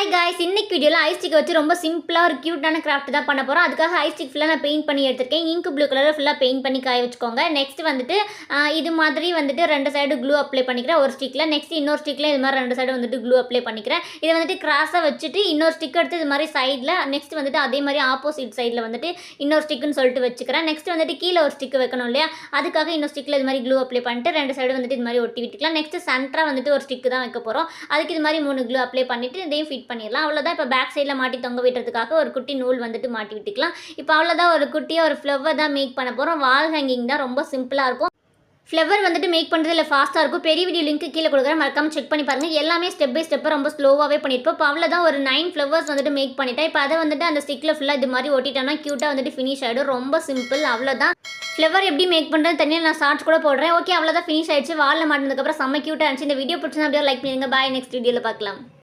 Hi guys, இன்னைக்கு வீடியோவில் ice stick வச்சு ரொம்ப சிம்பிளாக ஒரு க்யூட்டான கிராஃப்ட் தான் பண்ண போகிறோம். அதுக்காக ஐஸ் ஸ்டிக் ஃபுல்லாக நான் பெயிண்ட் பண்ணி எடுத்துருக்கேன். இங்க் ப்ளூ கலரில் ஃபுல்லாக பெயிண்ட் பண்ணி காய வச்சுக்கோங்க. நெக்ஸ்ட் வந்துட்டு இது மாதிரி வந்துட்டு 2 சைடு க்ளூ அப்ளை பண்ணிக்கிறேன் ஒரு ஸ்டிக்கில். நெக்ஸ்ட் இன்னொரு ஸ்டிக்கில் இது மாதிரி 2 சைடு வந்துட்டு க்ளூ அப்ளை பண்ணிக்கிறேன். இதை வந்துட்டு கிராஸாக வச்சுட்டு இன்னொரு ஸ்டிக் எடுத்து இது மாதிரி சைடில், நெக்ஸ்ட் வந்துட்டு அதே மாதிரி ஆப்போசிட் சைடில் வந்துட்டு இன்னொரு ஸ்டிக்குன்னு சொல்லிட்டு வச்சுக்கிறேன். நெக்ஸ்ட் வந்துட்டு கீழே ஒரு ஸ்டிக் வைக்கணும் இல்லையா, அதுக்காக இன்னொரு ஸ்டிக்கில் இது மாதிரி க்ளூ அப்ளை பண்ணிட்டு 2 சைடு வந்துட்டு இது மாதிரி ஒட்டி விட்டுக்கலாம். நெக்ஸ்ட் சென்டராக வந்துட்டு ஒரு ஸ்டிக்கு தான் வைக்க போகிறோம். அதுக்கு இது மாதிரி 3 க்ளூ அப்ளை பண்ணிவிட்டு இதையும் ஃபிட் பண்ணிடலாம். அவ்வளோதான். இப்போ பேக் சைடில் மாட்டி தொங்க விட்டுறதுக்காக ஒரு குட்டி நூல் வந்துட்டு மாட்டி விட்டுக்கலாம். இப்போ அவ்வளோதான், ஒரு குட்டியாக ஒரு ஃப்ளவர் தான் மேக் பண்ண போகிறோம். வால் ஹேங்கிங் தான், ரொம்ப சிம்பிளாக இருக்கும். ஃப்ளவர் வந்துட்டு மேக் பண்ணுறதுல ஃபாஸ்ட்டாக இருக்கும். பெரிய வீடியோ லிங்க் கீழே கொடுக்குறேன், மறக்காமல் செக் பண்ணி பாருங்கள். எல்லாமே ஸ்டெப் பை ஸ்டெப்பாக ரொம்ப ஸ்லோவாகவே பண்ணியிருப்போம். இப்போ அவ்வளோதான், ஒரு 9 ஃப்ளவர்ஸ் வந்துட்டு மேக் பண்ணிட்டேன். இப்போ அதை வந்துட்டு அந்த ஸ்டிக்கில் ஃபுல்லாக இது மாதிரி ஒட்டிட்டோம்னா க்யூட்டாக வந்துட்டு ஃபினிஷ் ஆகிடும். ரொம்ப சிம்பிள், அவ்வளோதான். ஃப்ளவர் எப்படி மேக் பண்ணுறது தனியாக நான் ஷார்ட்ஸ் கூட போடுறேன். ஓகே, அவ்வளோதான், ஃபினிஷ் ஆயிடுச்சு. வாலில் மாட்டினதுக்கப்புறம் செம்ம க்யூட்டாக இருந்துச்சு. இந்த வீடியோ பிடிச்சிருந்தா அப்படியே லைக் பண்ணிடுங்க. பாய், நெக்ஸ்ட் வீடியோவில் பார்க்கலாம்.